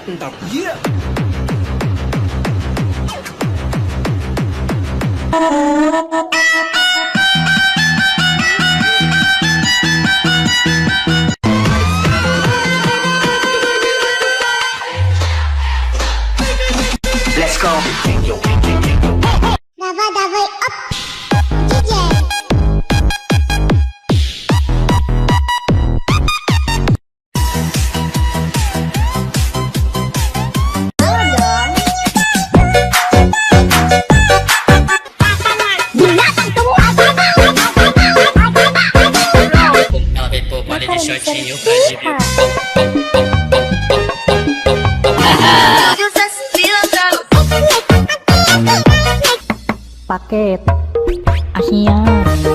natin. Yeah! Let's go. Dawaj up, DJ. Ela vem por baile de shortinho pra de ver. Paket Asia